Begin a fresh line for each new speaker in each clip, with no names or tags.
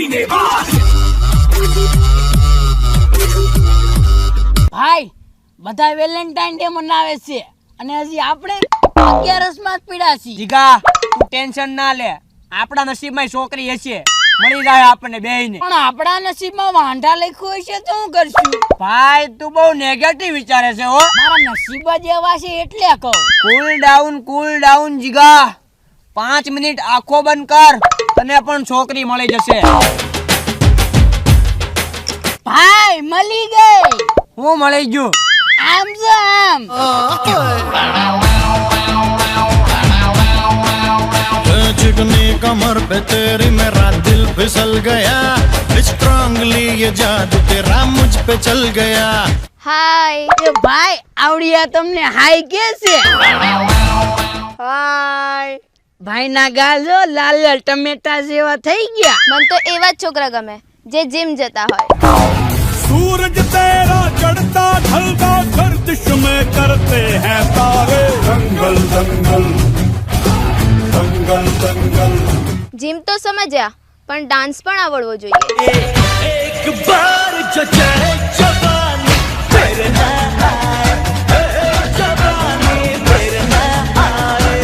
महीने बाद।
ભાઈ બધા વેલેન્ટાઇન ડે મનાવે છે અને હજી આપણે 11 માં જ પીડા છીએ.
જીગા તું ટેન્શન ના લે, આપણા નસીબમાં છોકરી હશે, મળી જાય આપણને બેયને.
પણ આપણા નસીબમાં વાંઢા લખ્યું હશે તો શું કરશું?
ભાઈ તું બહુ નેગેટિવ વિચારે છે હો.
મારા નસીબ જ એવા છે એટલે કહું.
કૂલ ડાઉન જીગા. 5 મિનિટ આંખો બંધ કર, તને પણ છોકરી મળી જશે.
ભાઈ મળી ગઈ.
હું મળી ગયું?
આમ જો આમ.
चिकनी कमर पे तेरी मेरा दिल फिसल गया, स्ट्रांगली ये जादू तेरा मुझ पे चल गया.
હાય
એ ભાઈ આવડિયા તમને હાય કે છે?
હાય
ભાઈ ના ગાલ જો લાલ લાલ ટમેટા જેવા થઈ ગયા.
મને તો એવા જ છોકરા ગમે જે જીમ જતા હોય.
सूरज तेरा चढ़ता ढलता गर्दिश में करते हैं तारे, दंगल दंगल दंगल दंगल.
જીમ તો સમજ્યા પણ ડાન્સ પણ આવડવો જોઈએ.
एक बार जो चाहे जवानी मेरे ना आए, जवानी मेरे ना आए.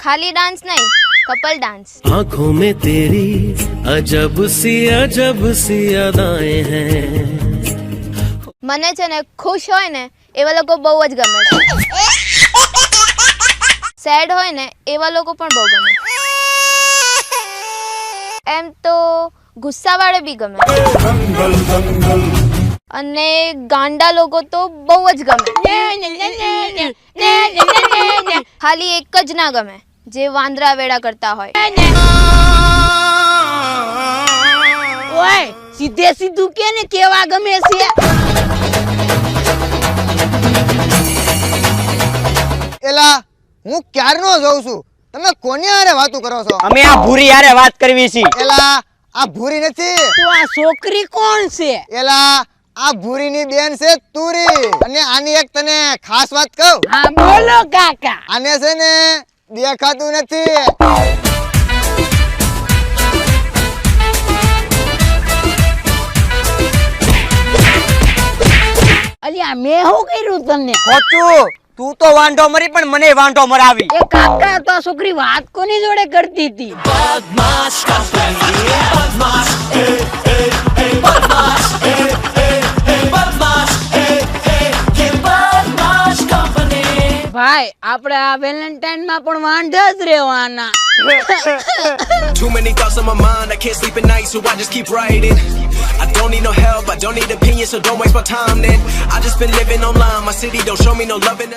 ખાલી ડાન્સ નહીં, કપલ ડાન્સ.
आंखों में तेरी अजब सी अदाएं हैं.
મને છે ને ખુશ હોય ને એવા લોકો બહુ જ ગમે છે. સેડ હોય ને એવા લોકો પણ બહુ ગમે. એમ તો ગુસ્સાવાળે બી ગમે
दंगल दंगल.
અને ગાંડા લોકો તો બહુ જ ગમે. ખાલી એક જ ના ગમે જે વાંદરા વેડા કરતા હોય.
ઓય સીધે સીધું કે ને કેવા ગમે છે?
એલા હું ક્યારનો જોઉં છું, તમે કોની હારે વાતો કરો છો?
અમે આ ભૂરી હારે વાત કરવી છે.
એલા આ ભૂરી નથી,
તો આ છોકરી કોણ છે?
એલા આ ભૂરીની બેન છે તુરી. અને આની એક તને ખાસ વાત કહું,
હા બોલો કાકા.
આને છે ને દેખાતું નથી.
અલ્યા મેં શું કર્યું તને?
ખોટું, તું તો વાંઢો મરી પણ મને વાંઢો મરાવી.
એ કાકા તો આ છોકરી વાત કોની જોડે કરતી હતી? ભાઈ આપણે આ વેલેન્ટાઇન માં પણ વાંઢા જ રહેવાના.
Too many thoughts on my mind, I can't sleep at night, so I just keep writing. I don't need no help, I don't need opinions, so don't waste my time then. I just been living online, my city don't show me no love.